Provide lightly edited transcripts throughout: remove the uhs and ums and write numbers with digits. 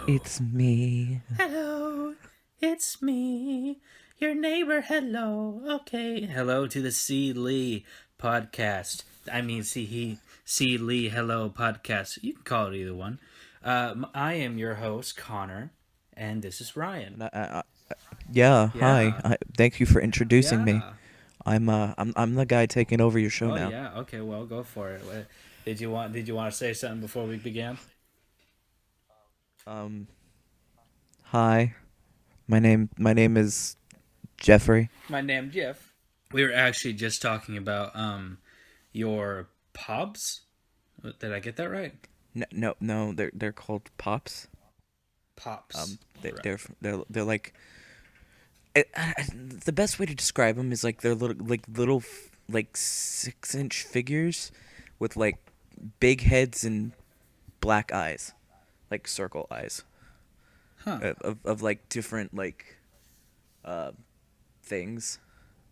It's me. Hello, it's me, your neighbor. Hello. Okay. Hello to the C. Lee podcast. C. Lee Hello podcast. You can call it either one. I am your host, Connor, and this is Ryan. Yeah, hi. Yeah. Thank you for introducing me. Yeah. I'm the guy taking over your show Oh now. yeah. Okay. Well, go for it. Did you want to say something before we began? Um, hi. My name is Jeffrey. My name's Jeff. We were actually just talking about your pubs. Did I get that right? No, they're called pops. Pops. They, Right. they're like the best way to describe them is like they're little 6-inch figures with like big heads and black eyes, like circle eyes Huh. of like different uh things,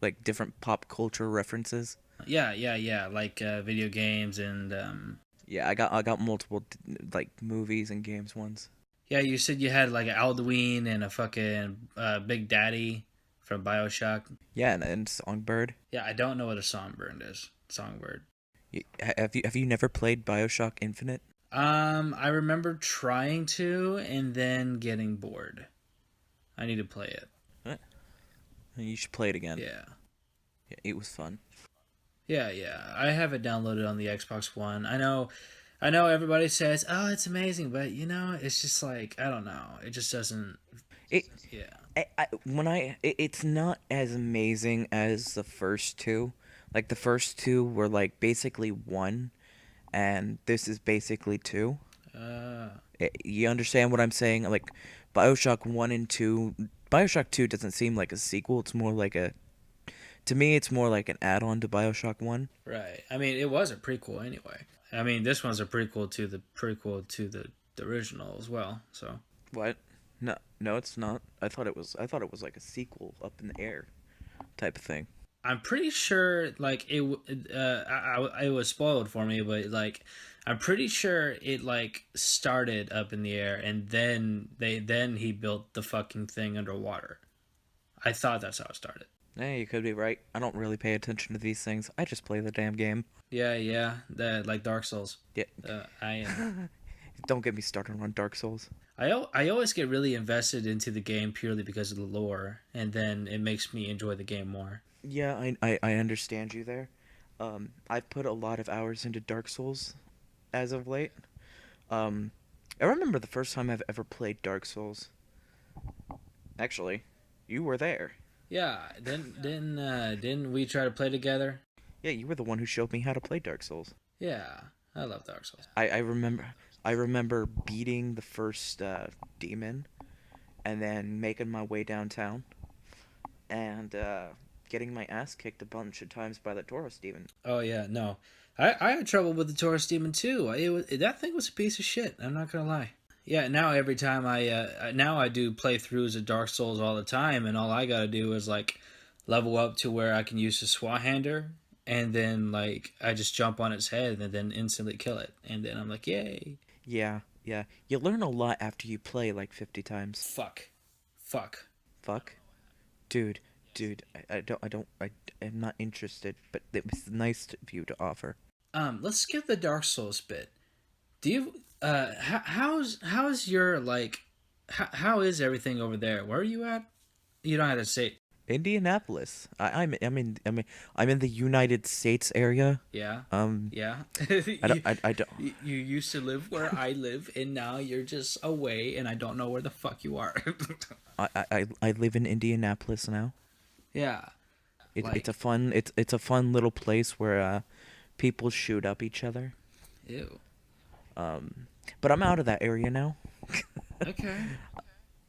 like different pop culture references. Yeah. Like video games and Yeah, I got multiple like movies and games ones. yeah. You said you had like an Alduin and a fucking Big Daddy from Bioshock. Yeah, and Songbird. Yeah, I don't know what a songbird is. Songbird. Have you never played BioShock Infinite? I remember trying to and then getting bored. I need to play it. Huh? You should play it again. Yeah. Yeah, it was fun. Yeah. I have it downloaded on the Xbox One. I know everybody says, "Oh, it's amazing," but it's just like I don't know. It just doesn't. It Yeah. it's not as amazing as the first two. Like the first two were like basically one, and this is basically two. Uh. You understand what I'm saying? Like BioShock 1 and 2, BioShock 2 doesn't seem like a sequel. It's more like a to me it's more like an add-on to BioShock 1. Right. I mean, it was a prequel anyway. I mean, this one's a prequel to the original as well. So What? No, it's not. I thought it was like a sequel up in the air type of thing. I'm pretty sure, like it was spoiled for me, but like I'm pretty sure it like started up in the air, and then he built the fucking thing underwater. I thought that's how it started. Hey, you could be right. I don't really pay attention to these things. I just play the damn game. Yeah, that like Dark Souls. Yeah. I am. Don't get me started on Dark Souls. I always get really invested into the game purely because of the lore, and then it makes me enjoy the game more. Yeah, I understand you there. I've put a lot of hours into Dark Souls as of late. Um, I remember the first time I've ever played Dark Souls. Actually, you were there. Yeah, didn't we try to play together? Yeah, you were the one who showed me how to play Dark Souls. Yeah, I love Dark Souls. I remember beating the first demon and then making my way downtown and getting my ass kicked a bunch of times by the Taurus demon. Oh yeah, no, I had trouble with the Taurus Demon too. That thing was a piece of shit. I'm not gonna lie. Yeah, now every time now I do playthroughs of Dark Souls all the time, and all I gotta do is like level up to where I can use the Swahander, and then like I just jump on its head and then instantly kill it, and then I'm like, yay! Yeah. You learn a lot after you play like 50 times. Fuck. Fuck. Dude, I'm not interested, but it was nice of you to offer. Let's skip the Dark Souls bit. Do you how's your like how is everything over there? Where are you at? You don't have to say. Indianapolis. I'm in the United States area. Yeah. Um, Yeah. I don't, I don't, You used to live where I live, and now you're just away, and I don't know where the fuck you are. I live in Indianapolis now. Yeah. It's a Like, fun little place where people shoot up each other. ew. But I'm out of that area now. Okay.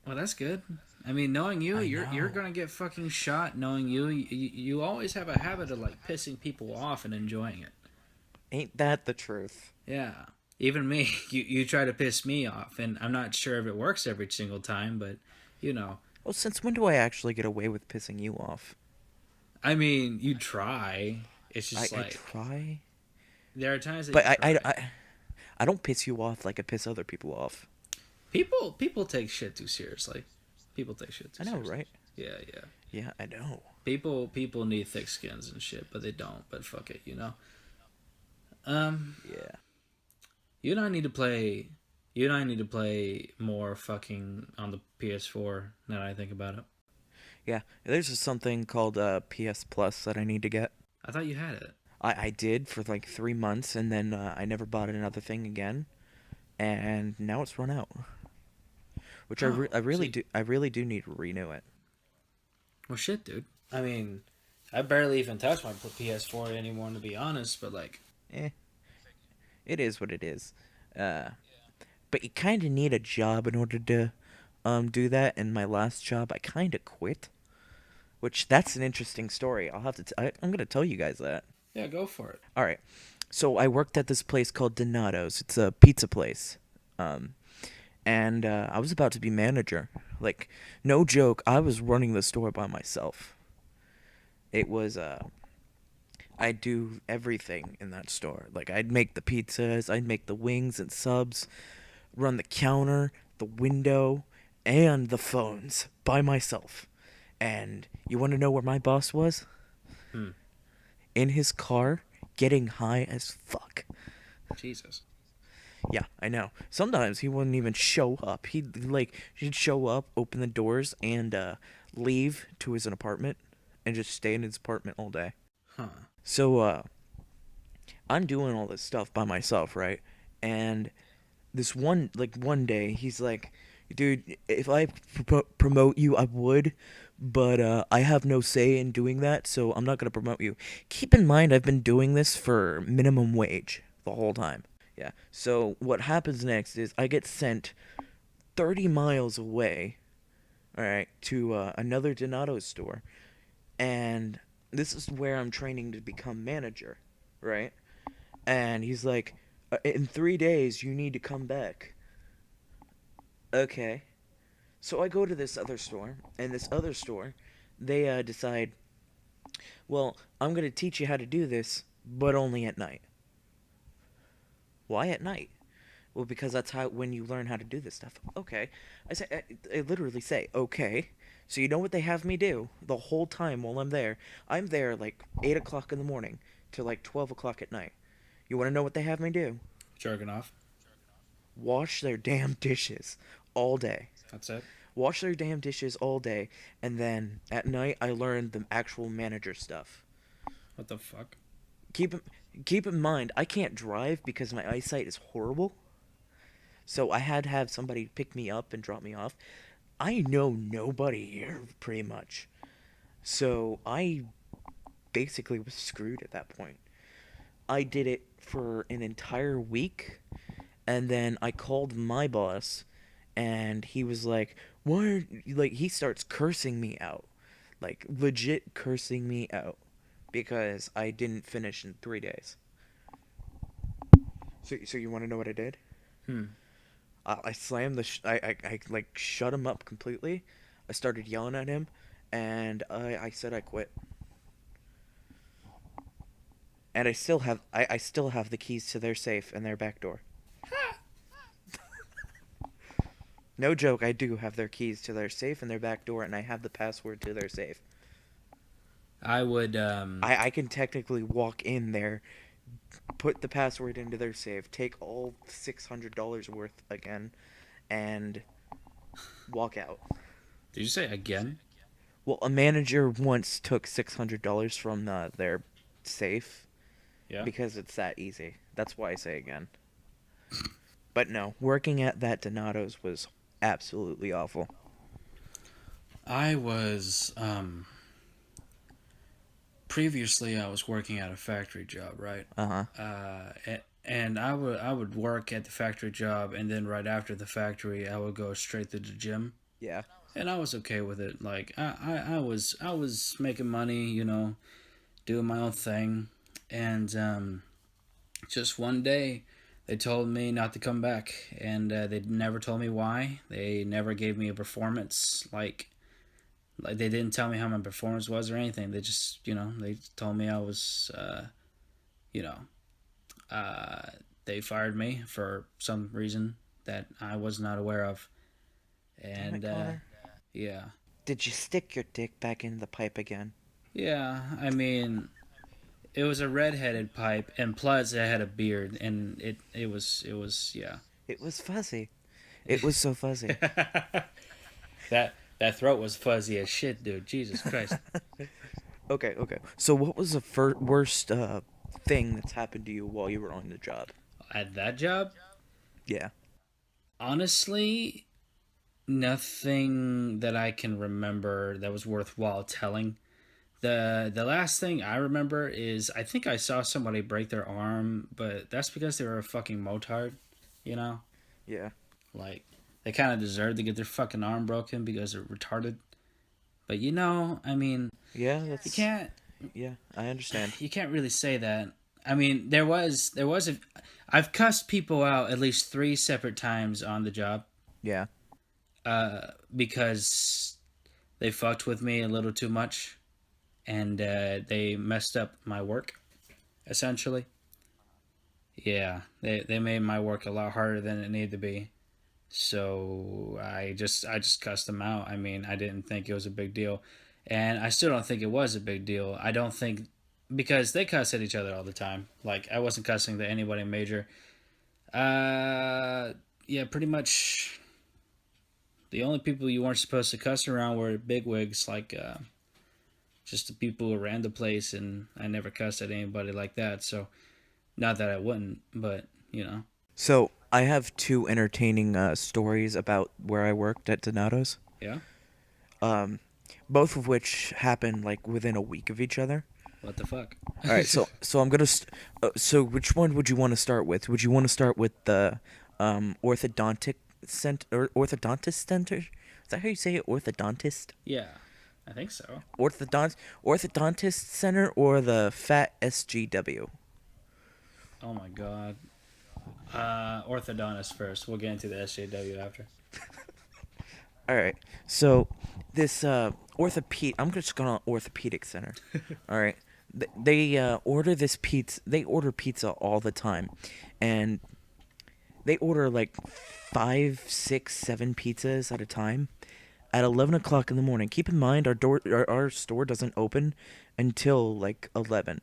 Well, that's good. I mean, knowing you, I you're know. gonna get fucking shot. Knowing you always have a habit of like pissing people off and enjoying it. Ain't that the truth? Yeah. Even me, you try to piss me off, and I'm not sure if it works every single time, but you know, Well, since when do I actually get away with pissing you off? I mean, you try. It's I, just I like try, there are times that but you I, I, try. I, I don't piss you off like I piss other people off. People take shit too seriously. People take shit too I know, seriously. right? Yeah, yeah. Yeah, I know. People need thick skins and shit, but they don't. But fuck it, you know. Um, Yeah. you and I need to play. You and I need to play more fucking on the PS4. Now that I think about it, Yeah. There's just something called PS Plus that I need to get. I thought you had it. I did for like 3 months, and then I never bought another thing again, and now it's run out. Which Oh, see, I really do need to renew it. well, shit, dude. I mean, I barely even touch my PS4 anymore, to be honest. But like, Eh, it is what it is. Uh, but you kind of need a job in order to do that. And my last job, I kind of quit. Which that's an interesting story. I'll have to. I'm gonna tell you guys that. yeah, go for it. All right. So I worked at this place called Donato's. It's a pizza place. Um, and I was about to be manager. Like, no joke, I was running the store by myself. It was I'd do everything in that store. Like, I'd make the pizzas, I'd make the wings and subs, run the counter, the window, and the phones by myself. And you want to know where my boss was? Hmm. In his car, getting high as fuck. Jesus. Yeah, I know. Sometimes he wouldn't even show up. He'd show up, open the doors, and leave to his apartment, and just stay in his apartment all day. Huh. So I'm doing all this stuff by myself, right? And this one day, he's like, "Dude, if I promote you, I would, but I have no say in doing that, so I'm not gonna promote you." Keep in mind, I've been doing this for minimum wage the whole time. Yeah. So what happens next is I get sent 30 miles away, all right, to another Donato store, and this is where I'm training to become manager, right? And he's like, "In 3 days, you need to come back." Okay. So I go to this other store, and this other store, they decide, well, I'm gonna teach you how to do this, but only at night. Why at night? Well, because that's how when you learn how to do this stuff. Okay, I literally say okay. So you know what they have me do the whole time while I'm there? I'm there like 8 o'clock in the morning to like 12 o'clock at night. You want to know what they have me do? Jerking off. Wash their damn dishes all day. That's it. Wash their damn dishes all day, and then at night I learn the actual manager stuff. What the fuck? Keep keep in mind I can't drive because my eyesight is horrible. So I had to have somebody pick me up and drop me off. I know nobody here, pretty much. So I basically was screwed at that point. I did it for an entire week, and then I called my boss, and he was like, "Why?" Like, he starts cursing me out, like legit cursing me out, because I didn't finish in 3 days. So you want to know what I did? Hmm. I slammed I like shut him up completely. I started yelling at him, and I said I quit. And I still have the keys to their safe and their back door. No joke, I do have their keys to their safe and their back door, and I have the password to their safe. I would. I can technically walk in there, put the password into their safe, take all $600 worth again, and walk out. Did you say again? Well, a manager once took $600 from their safe Yeah. because it's that easy. That's why I say again. But no, working at that Donato's was absolutely awful. I was. Previously, I was working at a factory job, right? Uh huh. And I would work at the factory job, and then right after the factory, I would go straight to the gym, Yeah. and I was okay with it. Like I was making money, doing my own thing, and just one day they told me not to come back, and they never told me why. They never gave me a performance like they didn't tell me how my performance was or anything. They just they told me I was you know uh, they fired me for some reason. that I was not aware of. Damn it, And Connor. yeah, Did you stick your dick back into the pipe again? yeah. I mean, it was a red-headed pipe, and plus it had a beard, and it was yeah. It was fuzzy. It was so fuzzy. That throat was fuzzy as shit, dude. Jesus Christ. Okay, okay. So, what was the worst thing that's happened to you while you were on the job? At that job, Yeah. honestly, nothing that I can remember that was worthwhile telling. The last thing I remember is I think I saw somebody break their arm, but that's because they were a fucking motard, you know? Yeah. Like they kind of deserve to get their fucking arm broken because they're retarded. But I mean, Yeah, you that's. can't Yeah, I understand. you can't really say that. I mean, there was I've cussed people out at least 3 separate times on the job Yeah. because they fucked with me a little too much and they messed up my work essentially. Yeah, they made my work a lot harder than it needed to be. So I just cussed them out. I mean, I didn't think it was a big deal, and I still don't think it was a big deal. I don't think because they cuss at each other all the time. Like I wasn't cussing to anybody major. Yeah, pretty much. The only people you weren't supposed to cuss around were bigwigs, like just the people who ran the place, and I never cussed at anybody like that. So not that I wouldn't, but you know, So, I have two entertaining stories about where I worked at Donato's. yeah. Um, both of which happened like within a week of each other. What the fuck? All right, so I'm gonna. So which one would you want to start with? Would you want to start with the orthodontic center or orthodontist center? Is that how you say it? Orthodontist, Yeah, I think so. orthodontist center, or the fat SGW? Oh my god. Orthodontist first. We'll get into the SJW after. All right, so this orthopedic. I'm just going to orthopedic center. All right, they order this pizza. They order pizza all the time, and they order like five, six, seven pizzas at a time at 11 o'clock in the morning. Keep in mind, our store doesn't open until like 11,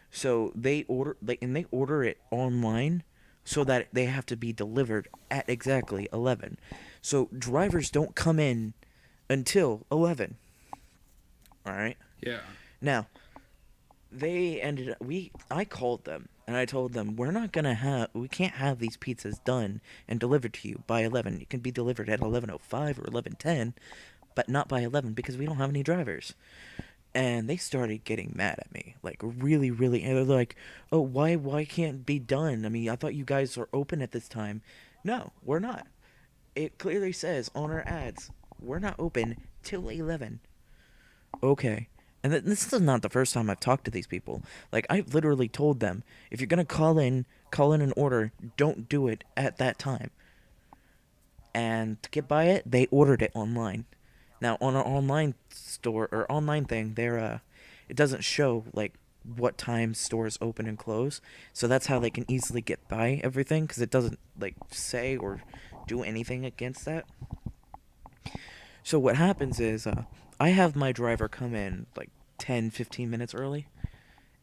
so they order it online, so that they have to be delivered at exactly 11. So drivers don't come in until 11. All right. Yeah. Now I called them and I told them we can't have these pizzas done and delivered to you by 11. It can be delivered at 11:05 or 11:10, but not by 11 because we don't have any drivers. And they started getting mad at me, like really, really. And they're like, "Oh, why can't it be done? I mean, I thought you guys are open at this time." No, we're not. It clearly says on our ads, we're not open till 11. Okay. And this is not the first time I've talked to these people. Like, I've literally told them, if you're going to call in an order, don't do it at that time. And to get by it, they ordered it online. Now, on our online store or online thing, it doesn't show like what time stores open and close. So that's how they can easily get by everything because it doesn't like say or do anything against that. So what happens is I have my driver come in like 10, 15 minutes early,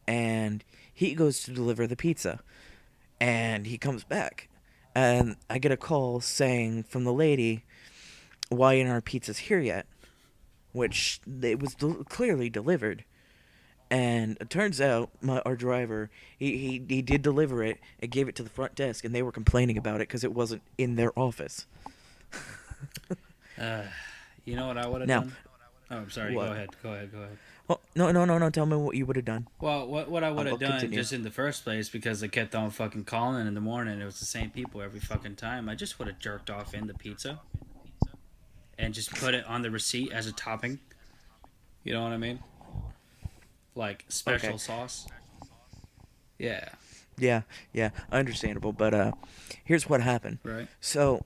and he goes to deliver the pizza, and he comes back, and I get a call saying from the lady, why aren't our pizzas here yet? Which it was clearly delivered. And it turns out our driver, he did deliver it and gave it to the front desk, and they were complaining about it because it wasn't in their office. Uh, you know what I would have Now, done? Oh, I'm sorry. Go what? ahead. Go ahead. Go ahead. Oh, no, no, no, no. Tell me what you would have done. Well, what I would I'll have done continue. just in the first place because they kept on fucking calling in the morning. It was the same people every fucking time. I just would have jerked off in the pizza and just put it on the receipt as a topping. You know what I mean? Like Okay. special sauce. Yeah. Yeah, yeah, understandable. But here's what happened. Right. So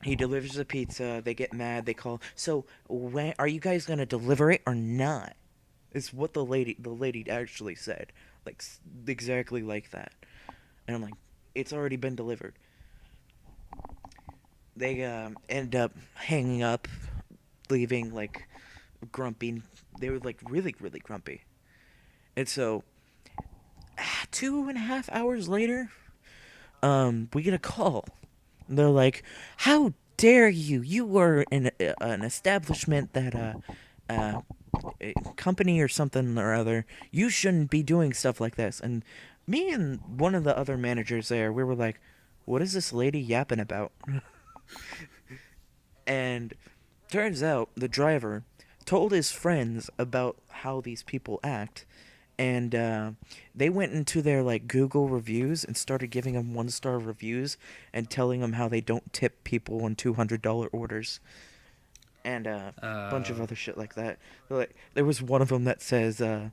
he delivers the pizza. They get mad. They call. So when are you guys gonna deliver it or not? Is what the lady actually said, like exactly like that. And I'm like, it's already been delivered. they end up hanging up, leaving like grumpy. They were like really really grumpy, and so 2.5 hours later, we get a call. They're like, "How dare you? You were in an establishment that uh, a company or something or other. You shouldn't be doing stuff like this." And me and one of the other managers there, we were like, "What is this lady yapping about?" And turns out the driver told his friends about how these people act, and they went into their like Google reviews and started giving them 1-star reviews and telling them how they don't tip people on $200 orders and a bunch of Uh, other shit like that. Like there was one of them that says the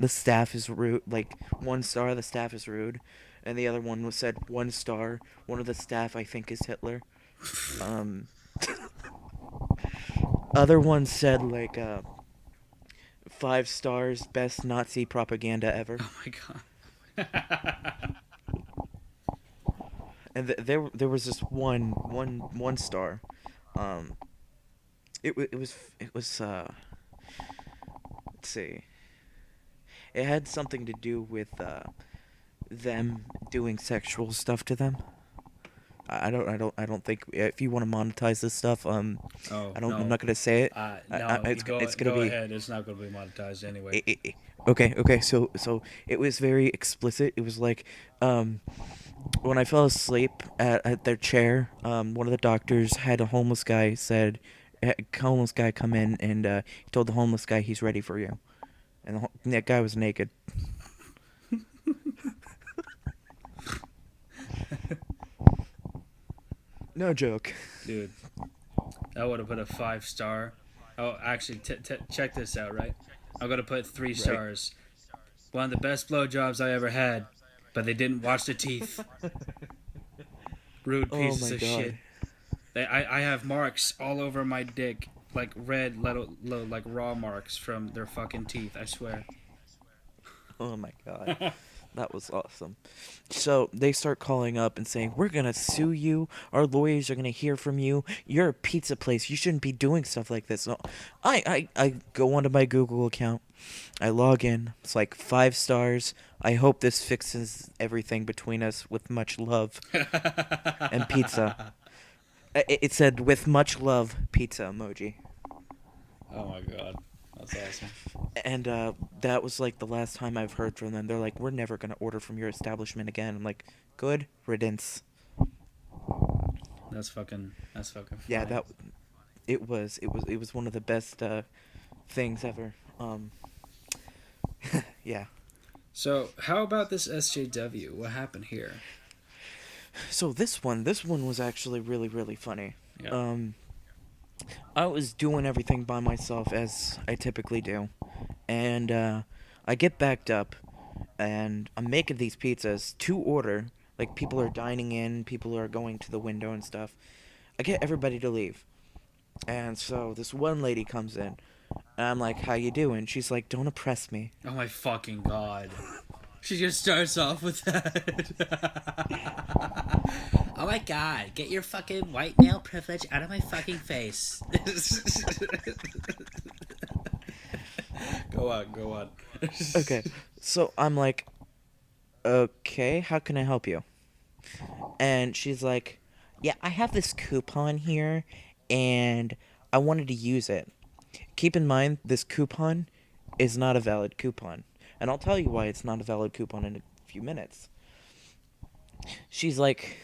staff is rude. Like 1 star, the staff is rude, and the other one was said 1 star. One of the staff I think is Hitler. Um, Other ones said like 5 stars, best Nazi propaganda ever. oh my god. And there was this one star. Um, it was let's see. It had something to do with them doing sexual stuff to them. I don't think if you want to monetize this stuff, Oh I'm no. not gonna say it. No, you It's gonna go be ahead. It's not going to be monetized anyway. okay. So it was very explicit. It was like when I fell asleep at their chair, one of the doctors had a homeless guy come in and he told the homeless guy he's ready for you, and that guy was naked. No joke. Dude, I would have put a 5 star. Oh, actually, check this out, right? I'm going to put three Right. stars. One of the best blowjobs I ever had, but they didn't wash the teeth. Rude Oh pieces my of god. shit. I have marks all over my dick, like red, little like raw marks from their fucking teeth. I swear. Oh my god. That was awesome. So they start calling up and saying, "We're gonna sue you. Our lawyers are gonna hear from you. You're a pizza place. You shouldn't be doing stuff like this." So I go onto my Google account. I log in. It's like 5 stars. I hope this fixes everything between us with much love and pizza. It said with much love pizza emoji. Oh my god, that's awesome. And that was like the last time I've heard from them. They're like, "We're never gonna order from your establishment again." I'm like, "Good riddance." That's fucking Yeah, funny. it was one of the best things ever. Yeah. So how about this SJW? What happened here? So this one was actually really really funny. Yeah. Um, I was doing everything by myself as I typically do, and I get backed up, and I'm making these pizzas to order. Like people are dining in, people are going to the window and stuff. I get everybody to leave. And so this one lady comes in, and I'm like, "How you doing?" She's like, "Don't oppress me." Oh my fucking god. She just starts off with that. Oh my god, get your fucking white male privilege out of my fucking face. Go on. Okay, so I'm like, "Okay, how can I help you?" And she's like, "Yeah, I have this coupon here, and I wanted to use it. Keep in mind, this coupon is not a valid coupon. And I'll tell you why it's not a valid coupon in a few minutes." She's like,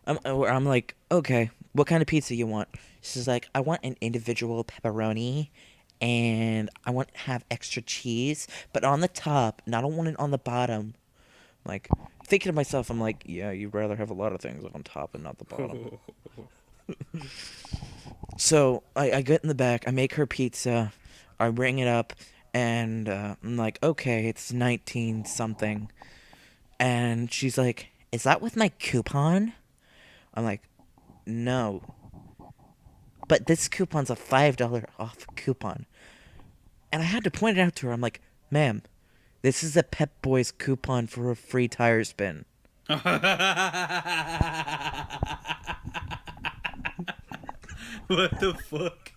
I'm like, "Okay, what kind of pizza you want?" She's like, "I want an individual pepperoni, and I want to have extra cheese, but on the top, and I don't want it on the bottom." Like, thinking to myself, I'm like, "Yeah, you'd rather have a lot of things on top and not the bottom." So I get in the back, I make her pizza, I bring it up, and I'm like, "Okay, it's 19 something." And she's like, "Is that with my coupon?" I'm like, "No. But this coupon's a $5 off coupon." And I had to point it out to her. I'm like, "Ma'am, this is a Pep Boys coupon for a free tire spin." What the fuck?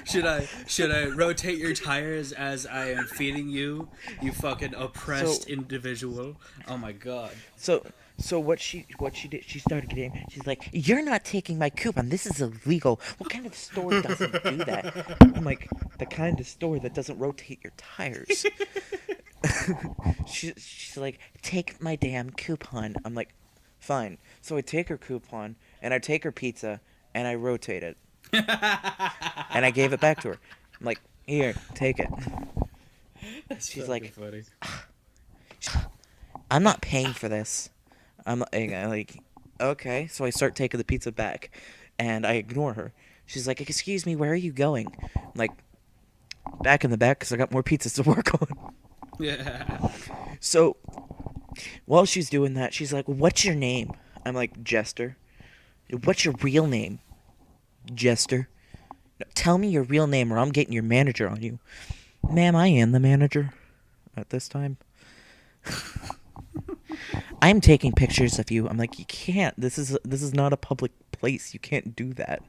Should I rotate your tires as I am feeding you? You fucking So oppressed individual. Oh my god. so so what she did, she started getting, she's like, "You're not taking my coupon. This is illegal. What kind of store doesn't do that?" I'm like, "The kind of store that doesn't rotate your tires." She's like, "Take my damn coupon." I'm like, "Fine." So I take her coupon and I take her pizza and I rotate it and I gave it back to her. I'm like, "Here, take it." That's She's fucking like, funny. "I'm not paying for this." I'm like, "Okay." So I start taking the pizza back and I ignore her. She's like, "Excuse me, where are you going?" I'm like, "Back in the back because I got more pizzas to work on." Yeah. So while she's doing that, she's like, "What's your name?" I'm like, "Jester." "What's your real name?" "Jester." "No, tell me your real name or I'm getting your manager on you." "Ma'am, I am the manager at this time." "I'm taking pictures of you." I'm like, "You can't. This is not a public place. You can't do that."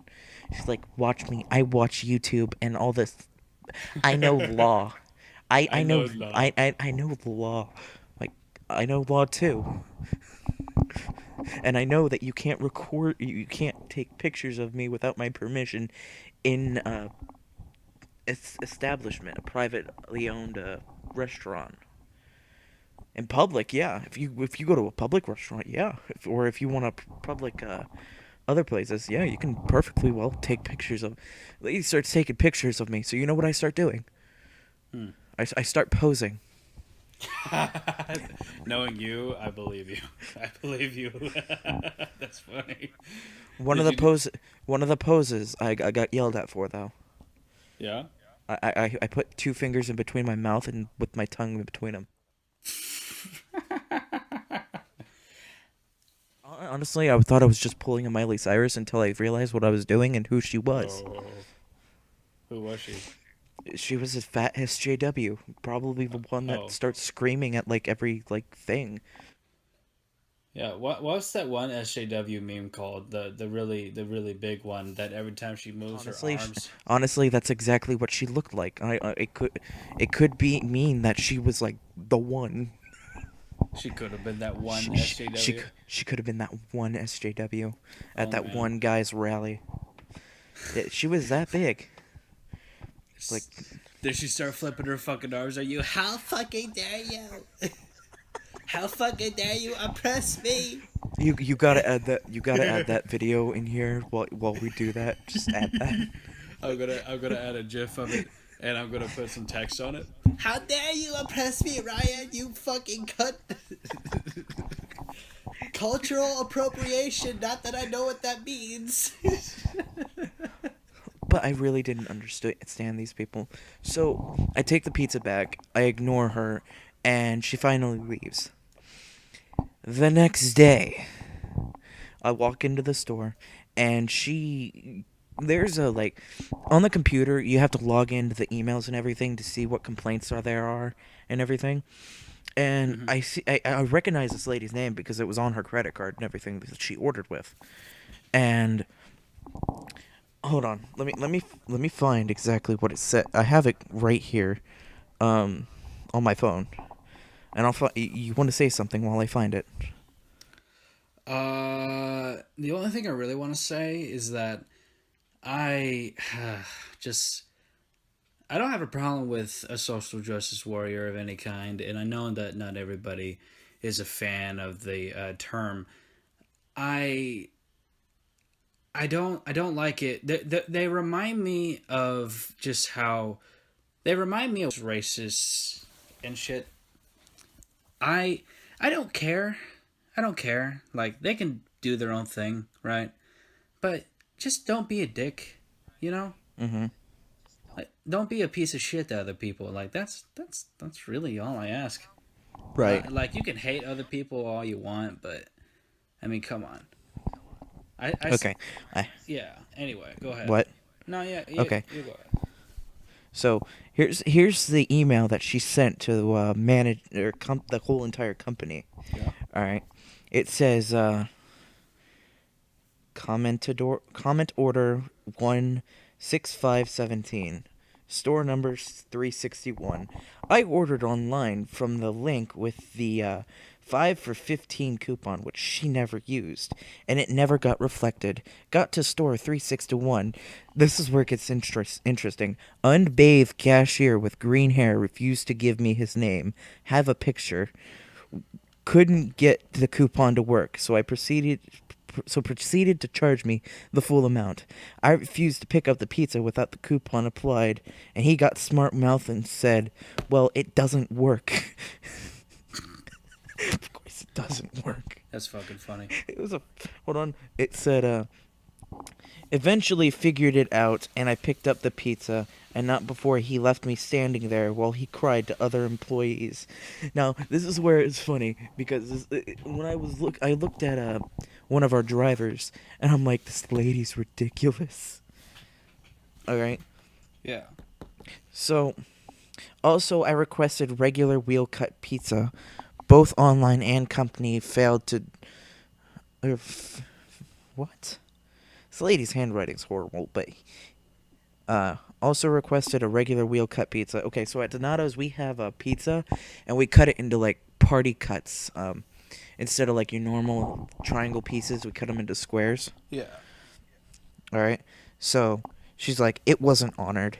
She's like, "Watch me. I watch YouTube and all this. I know law. I I I know know law. I know the law. Like, I know law too. And I know that you can't record, you can't take pictures of me without my permission in a establishment, a privately owned restaurant. In public, yeah. If you go to a public restaurant, yeah. Or if you want a public other places, yeah, you can perfectly well take pictures of. Lady starts taking pictures of me, so you know what I start doing? Hmm. I start posing. Knowing you, I believe you. I believe you. That's funny. One of Did the you do? pose, one of the poses I got yelled at for though. Yeah. I put two fingers in between my mouth and with my tongue in between them. Honestly, I thought I was just pulling a Miley Cyrus until I realized what I was doing and who she was. Oh, who was she? She was a fat SJW, probably the one that Oh, starts screaming at like every like thing. yeah. What's that one SJW meme called? The really big one that every time she moves her Honestly, arms, honestly, that's exactly what she looked like. It could be mean that she was like the one. she could have been that one She she she, SJW. she could have been that one SJW at Oh that man. one guy's rally. She was that big. Like, Did she start flipping her fucking arms at you? How fucking dare you? How fucking dare you oppress me? you gotta add that, video in here while we do that. Just add that. I'm gonna add a GIF of it, and I'm gonna put some text on it. How dare you oppress me, Ryan? You fucking cunt! Cultural appropriation. Not that I know what that means. But I really didn't understand these people. So I take the pizza back, I ignore her, and she finally leaves. The next day, I walk into the store, and there's a like, on the computer you have to log into the emails and everything to see what complaints there are and everything. And Mm-hmm. I recognize this lady's name because it was on her credit card and everything that she ordered with. And hold on, let me find exactly what it said. I have it right here, um, on my phone, and I'll find. You want to say something while I find it? The only thing I really want to say is that I just I don't have a problem with a social justice warrior of any kind, and I know that not everybody is a fan of the term. I I don't like it. They remind me of just how they remind me of racist and shit. I I don't care. I don't care. Like they can do their own thing, right? But just don't be a dick, you know? Mm-hmm. Like don't be a piece of shit to other people. Like that's really all I ask. Right. Like you can hate other people all you want, but I mean, come on. I Okay. I yeah. Anyway, go ahead. what? No, yeah, yeah, Okay. you go ahead. So here's the email that she sent to manage or the whole entire company. Yeah. All right. It says comment order 16517. Store number 361. I ordered online from the link with the 5 for 15 coupon, which she never used, and it never got reflected. Got to store 361. This is where it gets interesting. Unbathed cashier with green hair refused to give me his name. Have a picture. Couldn't get the coupon to work, so proceeded to charge me the full amount. I refused to pick up the pizza without the coupon applied, and he got smart mouth and said, "Well, it doesn't work." Of course, it doesn't work. That's fucking funny. It was a hold on. It said, eventually figured it out, and I picked up the pizza, and not before he left me standing there while he cried to other employees. Now, this is where it's funny, because when I looked at one of our drivers, and I'm like, this lady's ridiculous. Alright? Yeah. So, also, I requested regular wheel cut pizza. Both online and company failed to... What? This lady's handwriting's horrible, but also requested a regular wheel cut pizza. Okay, so at Donato's we have a pizza, and we cut it into like party cuts. Instead of like your normal triangle pieces, we cut them into squares. Yeah. All right. So she's like, it wasn't honored.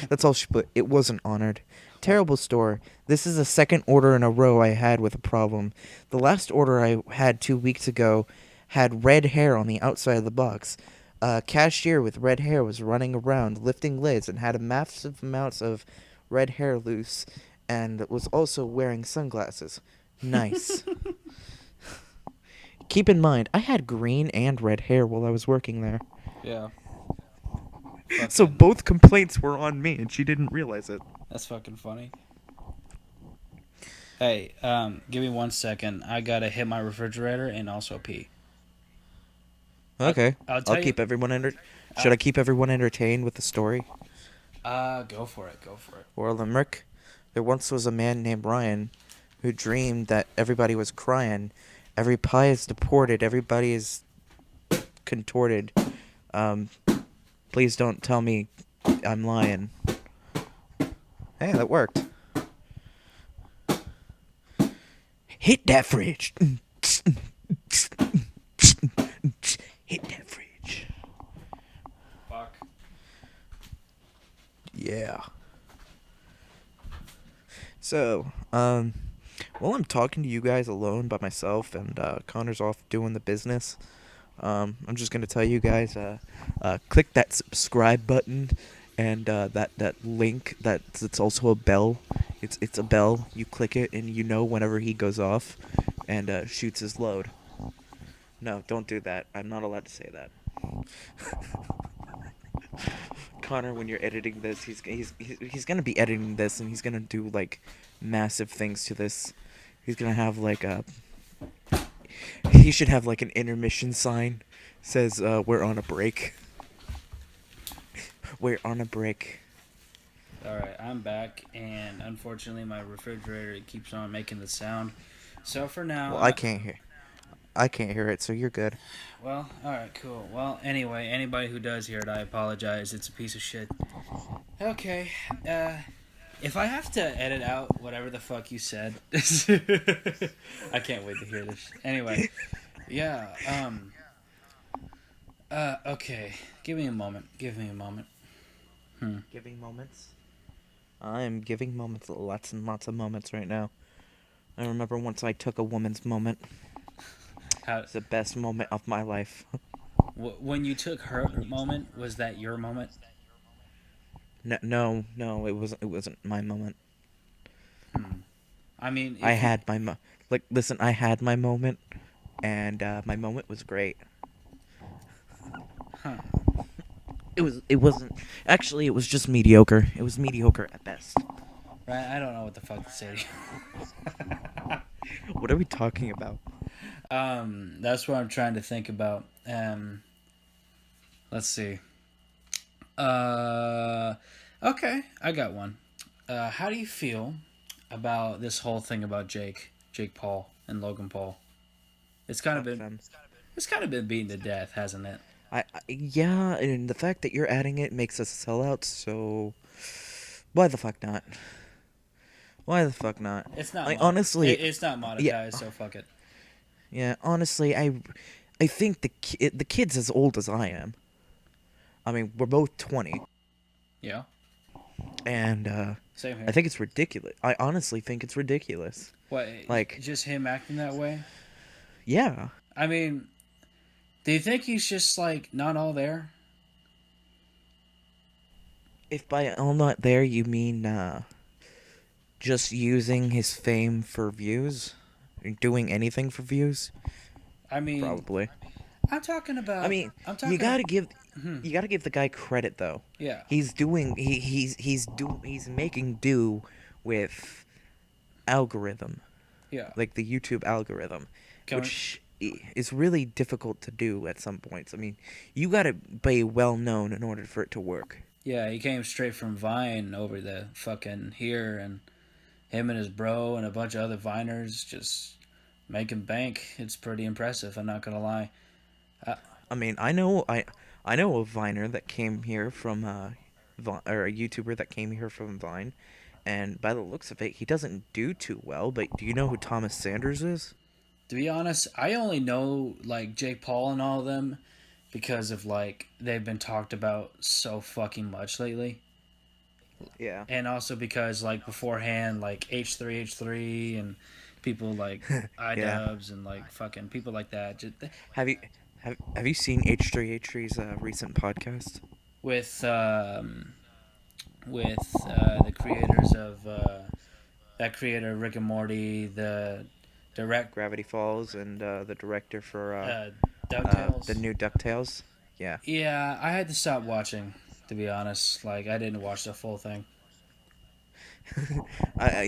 That's all she put. It wasn't honored. Terrible store. This is the second order in a row I had with a problem. The last order I had 2 weeks ago had red hair on the outside of the box. A cashier with red hair was running around lifting lids and had a massive amounts of red hair loose, and was also wearing sunglasses. Nice. Keep in mind, I had green and red hair while I was working there. Yeah. So both complaints were on me, and she didn't realize it. That's fucking funny. Hey, give me 1 second. I gotta hit my refrigerator and also pee. Okay. I'll keep everyone Should I keep everyone entertained with the story? Go for it. Or limerick? There once was a man named Ryan who dreamed that everybody was crying. Every pie is deported. Everybody is contorted. Please don't tell me I'm lying. Hey, that worked. Hit that fridge. Hit that fridge. Fuck. Yeah. So, while I'm talking to you guys alone by myself and Connor's off doing the business, I'm just gonna tell you guys, click that subscribe button and that link. It's also a bell. It's a bell. You click it and you know whenever he goes off and shoots his load. No, don't do that. I'm not allowed to say that. Connor, when you're editing this, he's gonna be editing this, and he's gonna do like massive things to this. He's gonna have like he should have like an intermission sign, says we're on a break. We're on a break. Alright, I'm back, and unfortunately my refrigerator keeps on making the sound. So for now... Well, I can't hear it, so you're good. Well, alright, cool. Well, anyway, anybody who does hear it, I apologize. It's a piece of shit. Okay, if I have to edit out whatever the fuck you said... I can't wait to hear this. Anyway, yeah, okay. Give me a moment. Giving moments? I'm giving moments, lots and lots of moments right now. I remember once I took a woman's moment. It's the best moment of my life. When you took her moment, was that your moment? No, it wasn't my moment. I mean, I had my listen, I had my moment, and my moment was great. Huh. It wasn't actually. It was just mediocre. It was mediocre at best. Right, I don't know what the fuck to say to you. What are we talking about? That's what I'm trying to think about. Let's see. Okay, I got one. How do you feel about this whole thing about Jake Paul and Logan Paul? It's kind of been It's kind of been beaten to death, hasn't it? Yeah, and the fact that you're adding it makes us sell out. So why the fuck not? Why the fuck not? It's not Like honestly, it's not yeah, monetized, so fuck it. yeah. Honestly, I think the kid's as old as I am. I mean, we're both 20, Yeah, and same I here. think it's ridiculous. I honestly think it's ridiculous. What? Like, Just him acting that way? yeah, I mean, do you think he's just like not all there? if by all not there you mean just using his fame for views, doing anything for views, I mean, probably. I'm talking I about. mean, I'm you talking. gotta give Hmm, you gotta give the guy credit though. yeah, He's making do with algorithm, yeah. like the YouTube algorithm, Coming. which is really difficult to do at some points. I mean, you gotta be well known in order for it to work. Yeah, he came straight from Vine over the fucking here, and him and his bro and a bunch of other Viners just making bank. It's pretty impressive. I'm not gonna lie. Uh, I mean, I know a Viner that came here from or a YouTuber that came here from Vine, and by the looks of it, he doesn't do too well. But do you know who Thomas Sanders is? to be honest, I only know like Jake Paul and all of them because of like they've been talked about so fucking much lately. Yeah. And also because like beforehand, like H3H3 and people like Yeah. iDubbbz and like fucking people like that, just, Have you have you seen H3H3's recent podcast? with the creators of that creator Rick and Morty, the direct Gravity Falls and the director for uh, the Ducktales. new DuckTales. Yeah. Yeah, I had to stop watching, to be honest. Like I didn't watch the full thing.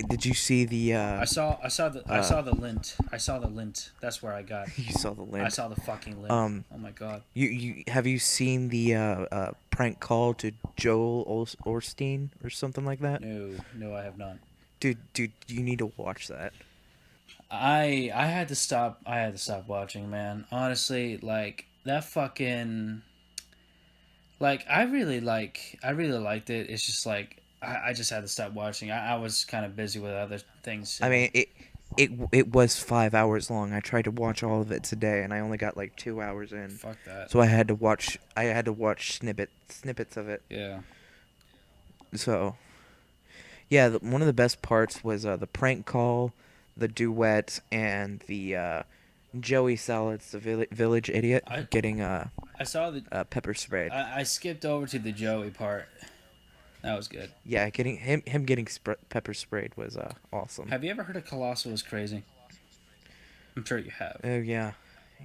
Did you see the I uh saw the lint. I saw the lint. That's where I got. you saw the I lint? saw the fucking lint. Um Oh my god. you have you seen the prank call to Joel Orstein or something like that? No, no, I have not. Dude, you need to watch that. I had to stop. I had to stop watching, man. Honestly, like that fucking like I really liked it. It's just like I just had to stop watching. I was kind of busy with other things. I mean, it was 5 hours long. I tried to watch all of it today, and I only got like 2 hours in, Fuck that. so I had to watch snippets of it. Yeah. So yeah, one of the best parts was the prank call, the duet, and the Joey Salads, the village idiot, I getting I saw the pepper sprayed. I skipped over to the Joey part. That was good. Yeah, getting him getting pepper sprayed was awesome. Have you ever heard of Colossal is Crazy? I'm sure you have. Oh yeah,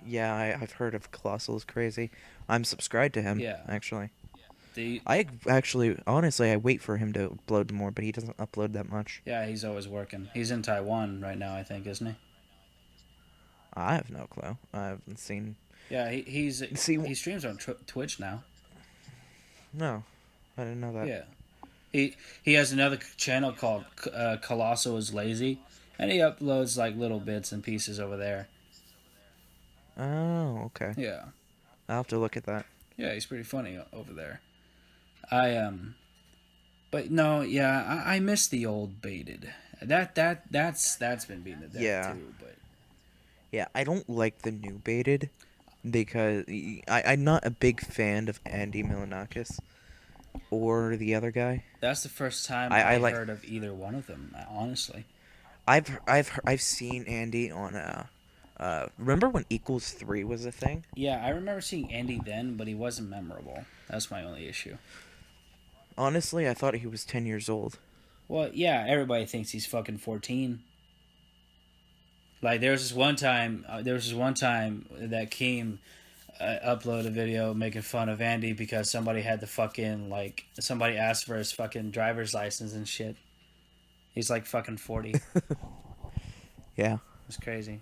yeah. I've heard of Colossal's crazy. I'm subscribed to him Yeah. actually. The I actually, honestly, I wait for him to upload more, but he doesn't upload that much. Yeah, he's always working. He's in Taiwan right now, I think, isn't he? I have no clue. I haven't seen. Yeah, See, he streams on Twitch now. no, I didn't know that. Yeah. He has another channel called Colossal is Lazy, and he uploads like little bits and pieces over there. Oh, okay. Yeah, I'll have to look at that. yeah, he's pretty funny over there. But no, yeah, I miss the old baited. That's been beaten to death Yeah, too. But yeah. I don't like the new baited because I'm not a big fan of Andy Milanakis or the other guy. that's the first time I I like. heard of either one of them. Honestly, I've seen Andy on remember when Equals 3 was a thing? yeah, I remember seeing Andy then, but he wasn't memorable. That's my only issue. Honestly, I thought he was 10 years old. Well, yeah, everybody thinks he's fucking 14. Like there was this one time, that Keem uploaded a video making fun of Andy because somebody had the fucking like somebody asked for his fucking driver's license and shit. He's like fucking 40. Yeah. It's crazy.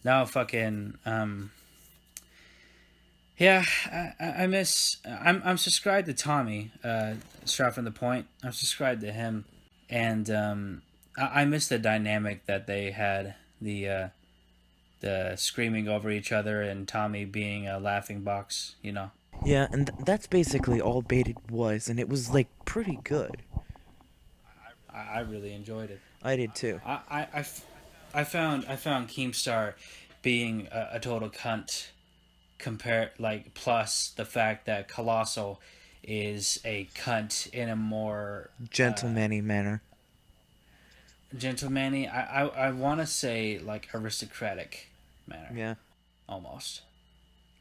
Now fucking yeah, I miss. I'm subscribed to Tommy, straight from the point. I'm subscribed to him, and I miss the dynamic that they had. the screaming over each other and Tommy being a laughing box. You know, Yeah, and that's basically all Baited was, and it was like pretty good. I really enjoyed it. I did too. I found Keemstar being a total cunt. Compare like plus the fact that Colossal is a cunt in a more Gentlemanly manner. gentlemanly. I want to say like aristocratic manner Yeah. almost.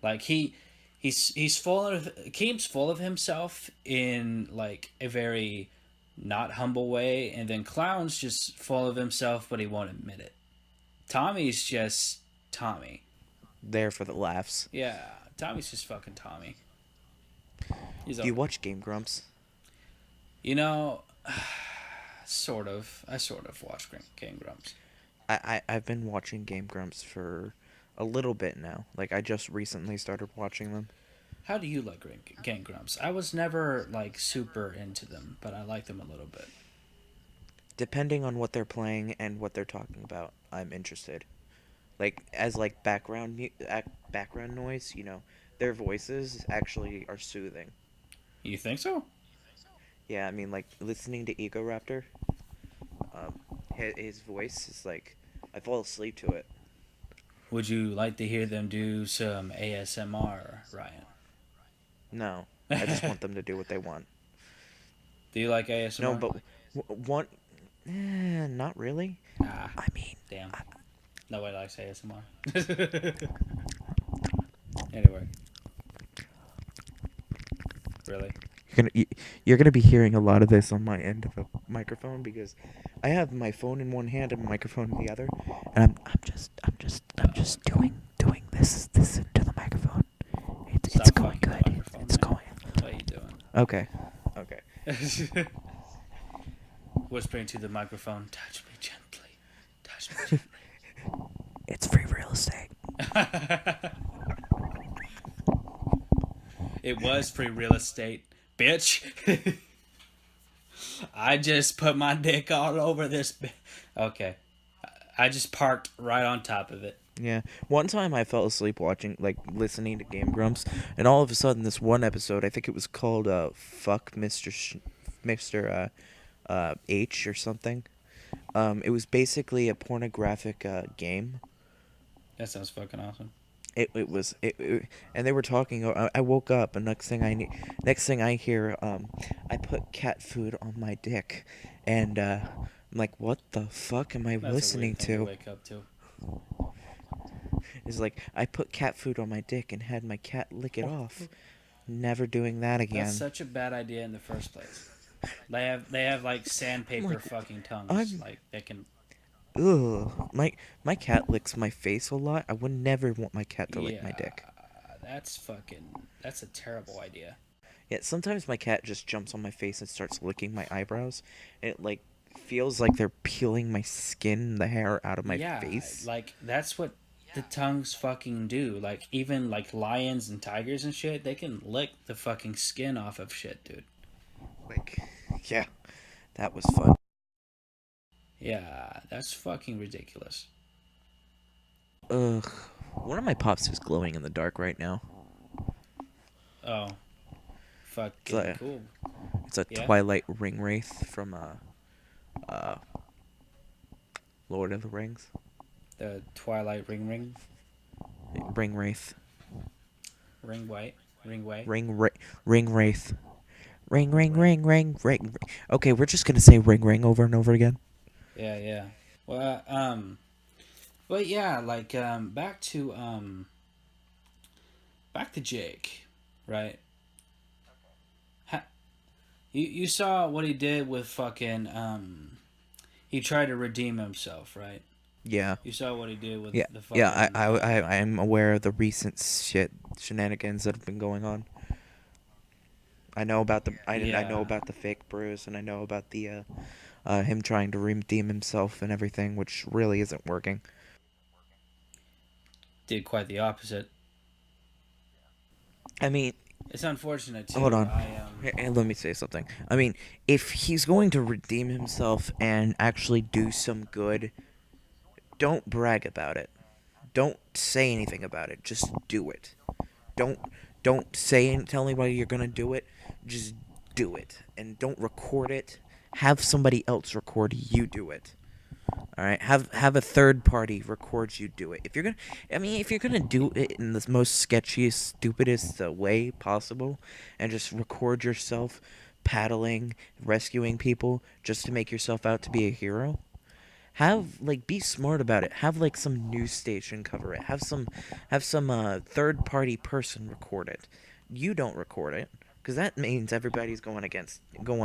Like he's full of Keem's full of himself in like a very not humble way, and then Clown's just full of himself, but he won't admit it. Tommy's just Tommy. There for the laughs. Yeah, Tommy's just fucking Tommy. He's Do you a, watch Game Grumps? you know, sort of. I sort of watch Game Grumps. I've been watching Game Grumps for a little bit now. Like I just recently started watching them. How do you like Game Grumps? I was never like super into them, but I like them a little bit. Depending on what they're playing and what they're talking about, I'm interested. Like as like background noise, their voices actually are soothing. You think so? Yeah, I mean like listening to Ego Raptor, his voice is like I fall asleep to it. Would you like to hear them do some ASMR, Ryan? No, I just want them to do what they want. Do you like No, ASMR? but one, not really. Ah, I mean, damn. I, Nobody likes ASMR. Anyway, really? you're gonna be hearing a lot of this on my end of the microphone because I have my phone in one hand and my microphone in the other, and I'm just doing this into the microphone. It's Stop going fucking the good. microphone, It's man. going. What are you doing? Okay. Okay. Whispering to the microphone, touch me gently. Touch me It's free real estate. gently. It was free real estate, bitch. I just put my dick all over this. Okay. I just parked right on top of it. Yeah. One time I fell asleep watching, like, listening to Game Grumps, and all of a sudden, this one episode, I think it was called, Fuck Mr. H or something. It was basically a pornographic, game. That sounds fucking awesome. And they were talking. I woke up, and next thing I hear, I put cat food on my dick, and I'm like, what the fuck am I That's a listening weird thing to to? wake up to. It's like I put cat food on my dick and had my cat lick it off. Never doing that That's again. such a bad idea in the first place. They have like I'm sandpaper like, fucking tongues. I'm Like they can. ugh. My cat licks my face a lot. I would never want my cat to lick my Yeah, dick. that's a terrible idea. Yeah, sometimes my cat just jumps on my face and starts licking my eyebrows, and it like feels like they're peeling my skin, the hair out of my Yeah, face. like that's what the tongues fucking do. Like even like lions and tigers and shit, they can lick the fucking skin off of shit, dude. Like, yeah, that was fun. Yeah, that's fucking ridiculous. Ugh, one of my pops is glowing in the dark right now. Oh, It's fucking a, cool. it's a Yeah, Twilight ring wraith from uh Lord of the Rings. the Twilight ring Ring wraith. ring white ring white Ring ra- ring wraith. Ring ring ring. ring ring ring. Okay, we're just gonna say ring over and over again. Yeah, yeah. Well, but yeah, like back to Jake, right? Ha- you saw what he did with fucking he tried to redeem himself, right? Yeah. You saw what he did with Yeah, the yeah. fucking I'm aware of the recent shenanigans that have been going on. I know yeah, about the fake bruise, and I know about the him trying to redeem himself and everything, which really isn't working. did quite the opposite. I mean, It's unfortunate hold too. on. Let me say something. I mean, if he's going to redeem himself and actually do some good, don't brag about it. don't say anything about it. Just do it. Don't don't say and tell anybody you're gonna do it. Just do it, and don't record it. Have somebody else record you do it. All right, have a third party record you do it. If you're gonna, I mean, if you're gonna do it in the most sketchiest, stupidest way possible, and just record yourself paddling, rescuing people just to make yourself out to be a hero, have like be smart about it. Have like some news station cover it. Have some third party person record it. You don't record it because that means everybody's going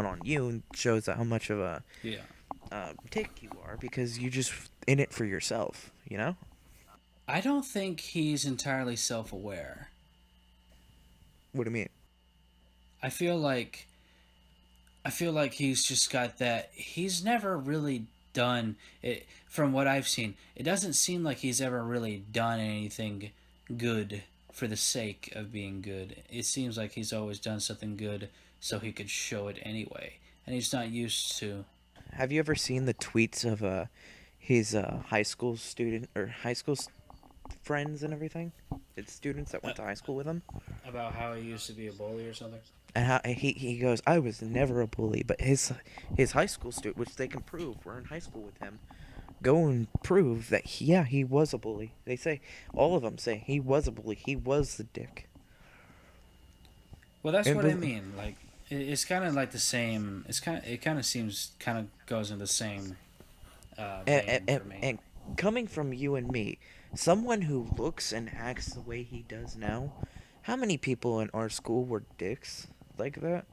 on you and shows how much of a Yeah. dick you are because you just in it for yourself. You know? I don't think he's entirely self aware. What do you mean? I feel like I feel like he's just got that. He's never really done it. From what I've seen, it doesn't seem like he's ever really done anything good for the sake of being good. It seems like he's always done something good so he could show it anyway, and he's not used to. Have you ever seen the tweets of his high school student or friends and everything? It's students that Uh, went to high school with him. about how he used to be a bully or something. And how he goes, I was never a bully, but his high school student, which they can prove were in high school with him, go and prove that yeah, he was a bully. They say all of them say he was a bully. He was the dick. Well, that's And what I mean. Like, it's kind of like the same. It kind of seems kind of goes in the same vein for me. and coming from you and me, someone who looks and acts the way he does now, how many people in our school were dicks like that?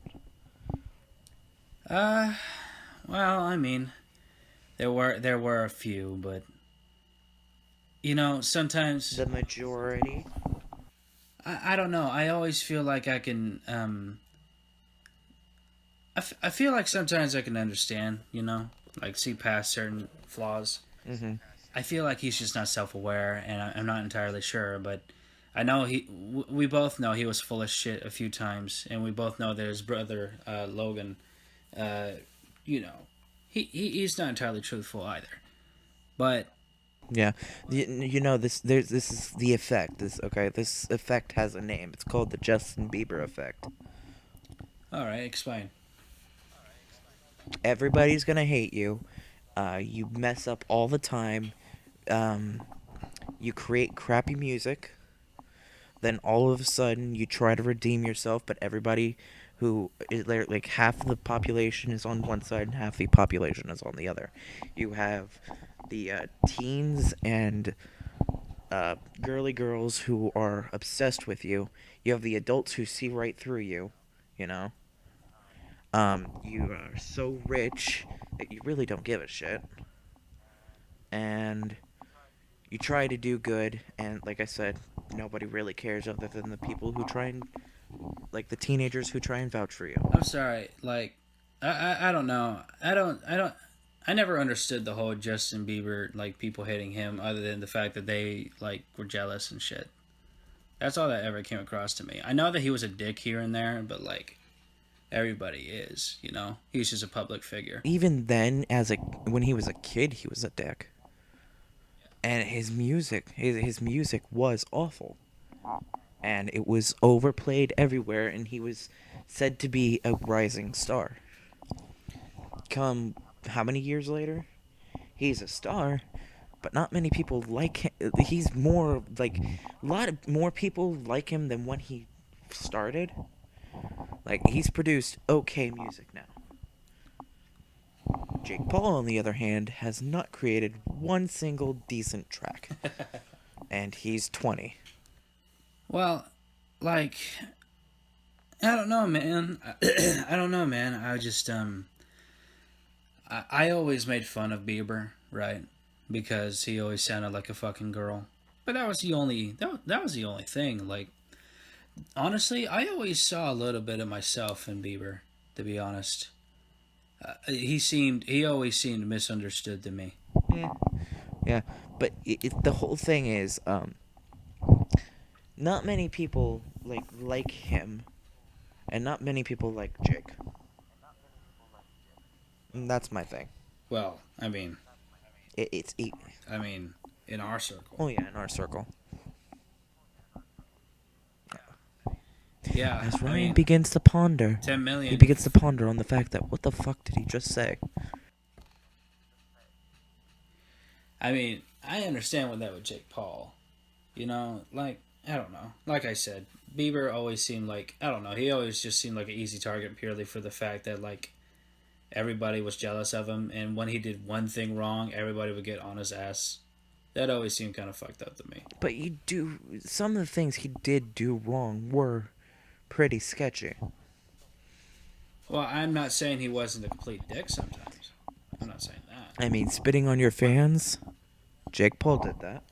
Uh, well, I mean, there were a few, but sometimes The majority. I don't know. I always feel like I can I feel like sometimes I can understand, like see past certain flaws. Mm-hmm. I feel like he's just not self aware, and I'm not entirely sure, but I know we both know he was full of shit a few times, and we both know that his brother Logan, uh, you know, he's not entirely truthful either. But Yeah, you know this is the effect. This effect has a name. It's called the Justin Bieber effect. all right, explain. Everybody's gonna hate you. You mess up all the time. Um, you create crappy music. Then all of a sudden you try to redeem yourself, but everybody who is there, like half the population is on one side and half the population is on the other. You have the teens and girly girls who are obsessed with you. You have the adults who see right through you. You know, you are so rich that you really don't give a shit, and you try to do good. And like I said, nobody really cares other than the people who try and like the teenagers who try and vouch for you. I'm sorry. Like, I don't know. I never understood the whole Justin Bieber like people hating him, other than the fact that they like were jealous and shit. That's all that ever came across to me. I know that he was a dick here and there, but like everybody is, he's just a public figure. Even then, when he was a kid, he was a dick, and his music was awful, and it was overplayed everywhere, and he was said to be a rising star. Come, how many years later? He's a star, but not many people like him. He's more like a lot of more people like him than when he started. Like he's produced okay music now. Jake Paul, on the other hand, has not created one single decent track, and he's 20. Well, like I don't know, man. I don't know, man. I just I always made fun of Bieber, right? Because he always sounded like a fucking girl. But that was the only that was the only thing. Like honestly, I always saw a little bit of myself in Bieber. To be honest, he always seemed misunderstood to me. Yeah, yeah, but the whole thing is, not many people like him, and not many people like Jake. And that's my thing. Well, I mean, It, it's it, I mean, in our circle. Oh yeah, in our circle. Yeah, As I Ryan mean, begins to ponder, 10 he million. begins to ponder on the fact that what the fuck did he just say? I mean, I understand what that with Jake Paul. You know, like, I don't know. Like I said, Bieber always seemed like, I don't know, he always just seemed like an easy target purely for the fact that, like, everybody was jealous of him, and when he did one thing wrong, everybody would get on his ass. That always seemed kind of fucked up to me. But you do some of the things he did do wrong were pretty sketchy. Well, I'm not saying he wasn't a complete dick sometimes. I'm not saying that. I mean, spitting on your fans, Jake Paul did that,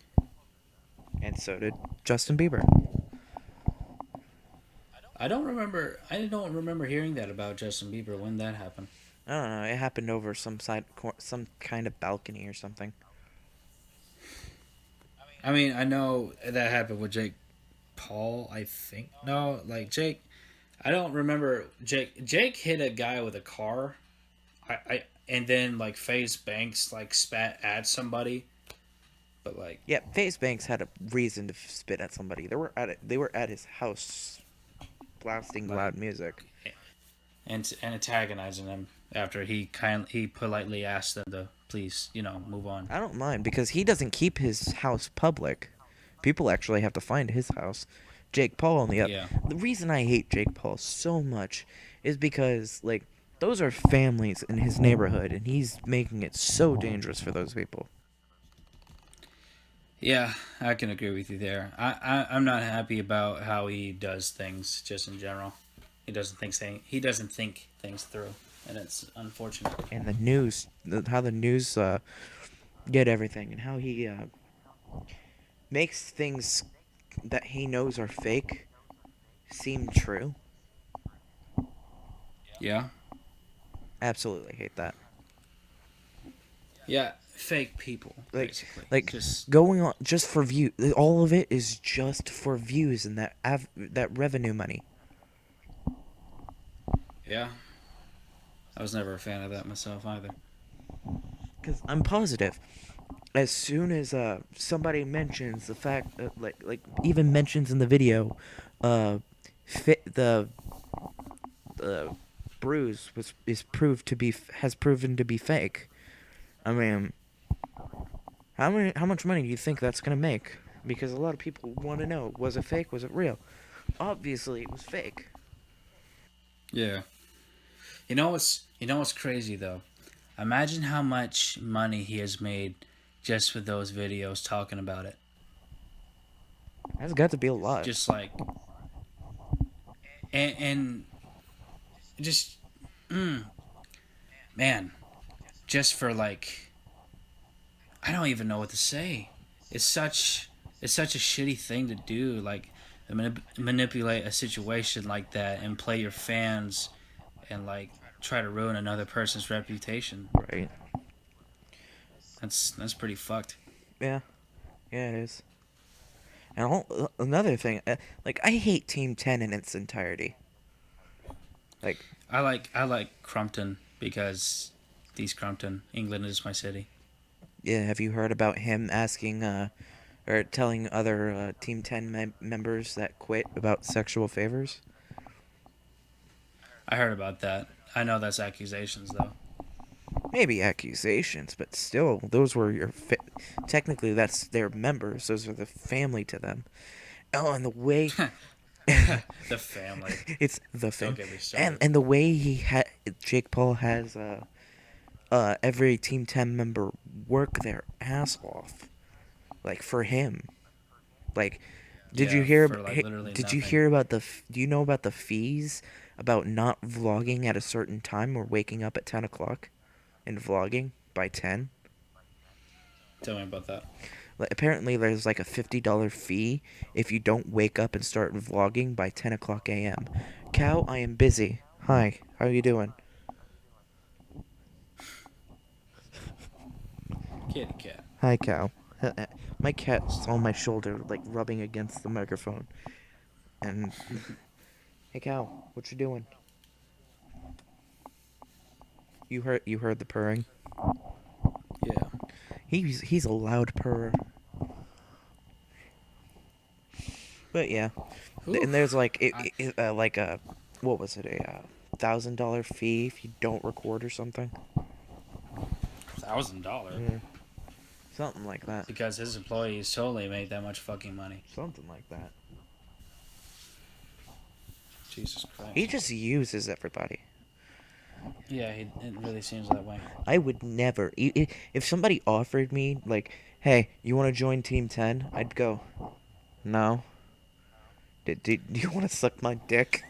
and so did Justin Bieber. I don't remember hearing that about Justin Bieber when that happened. I don't know. It happened over some kind of balcony or something. I mean, I know that happened with Jake Paul, I think. No, like Jake, I don't remember Jake. Jake hit a guy with a car. And then like FaZe Banks like spat at somebody, but like Yeah, FaZe Banks had a reason to spit at somebody. They were at his house, blasting like loud music. and antagonizing him after he politely asked them to please move on. I don't mind because he doesn't keep his house public. People actually have to find his house. Jake Paul on the Yeah, the reason I hate Jake Paul so much is because like those are families in his neighborhood and he's making it so dangerous for those people. yeah, I can agree with you there. I'm not happy about how he does things just in general. He doesn't think things through, and it's unfortunate. And the news, how the news get everything and how he makes things that he knows are fake seem true. Yeah, Absolutely hate that. yeah, fake people Like basically. like Just going on just for view. All of it is just for views and that revenue money. yeah, I was never a fan of that myself either. Because I'm positive, as soon as somebody mentions the fact that like even mentions in the video, uh, fit the bruise was is proved to be has proven to be fake. I mean, how much money do you think that's gonna make? Because a lot of people want to know, was it fake? Was it real? Obviously, it was fake. Yeah. You know what's crazy though? Imagine how much money he has made just with those videos talking about it. That's got to be a lot. Just like and just man, just for like I don't even know what to say. It's such it's such a shitty thing to do like manipulate a situation like that and play your fans and like try to ruin another person's reputation. Right. That's pretty fucked. Yeah. Yeah, it is. And another thing, like I hate Team 10 in its entirety. Like, I like Crumpton because East Crumpton, England is my city. yeah, have you heard about him asking or telling other Team 10 members that quit about sexual favors? I heard about that. I know that's accusations though. Maybe accusations, but still, those were technically that's their members. Those are the family to them. Oh, and the way The family. it's the Don't fam, get me started. and the way Jake Paul has every Team 10 member work their ass off, like for him. Like, did you Yeah, hear? for like literally Did you nothing. hear about do you know about the fees about not vlogging at a certain time or waking up at 10 o'clock and vlogging by 10? Tell me about that. Like, apparently, there's like a $50 fee if you don't wake up and start vlogging by 10 o'clock a.m. Cow, I am busy. Hi, how you doing? Kitty cat. Hi, Cow. My cat's on my shoulder, like rubbing against the microphone. And hey, Cow, what you doing? You heard the purring. Yeah. He's a loud purrer. But yeah, and there's Oof. like a what was it, a $1,000 fee if you don't record or something. $1,000 Yeah, something like that. because his employees totally make that much fucking money. Something like that. Jesus He Christ. just uses everybody. Yeah, it really seems that way. I would never. If somebody offered me, like, hey, you want to join Team 10? I'd go, no. Do you want to suck my dick?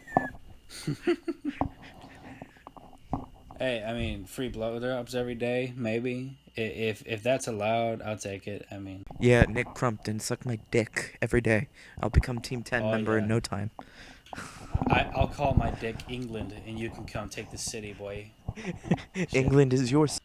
Hey, I mean, free blowjobs every day, maybe. If that's allowed, I'll take it. I mean, Yeah, Nick Crumpton, suck my dick every day. I'll become Team 10 oh member in yeah, no time. I'll call my dick England, and you can come take the city, boy. Shit. England is yours.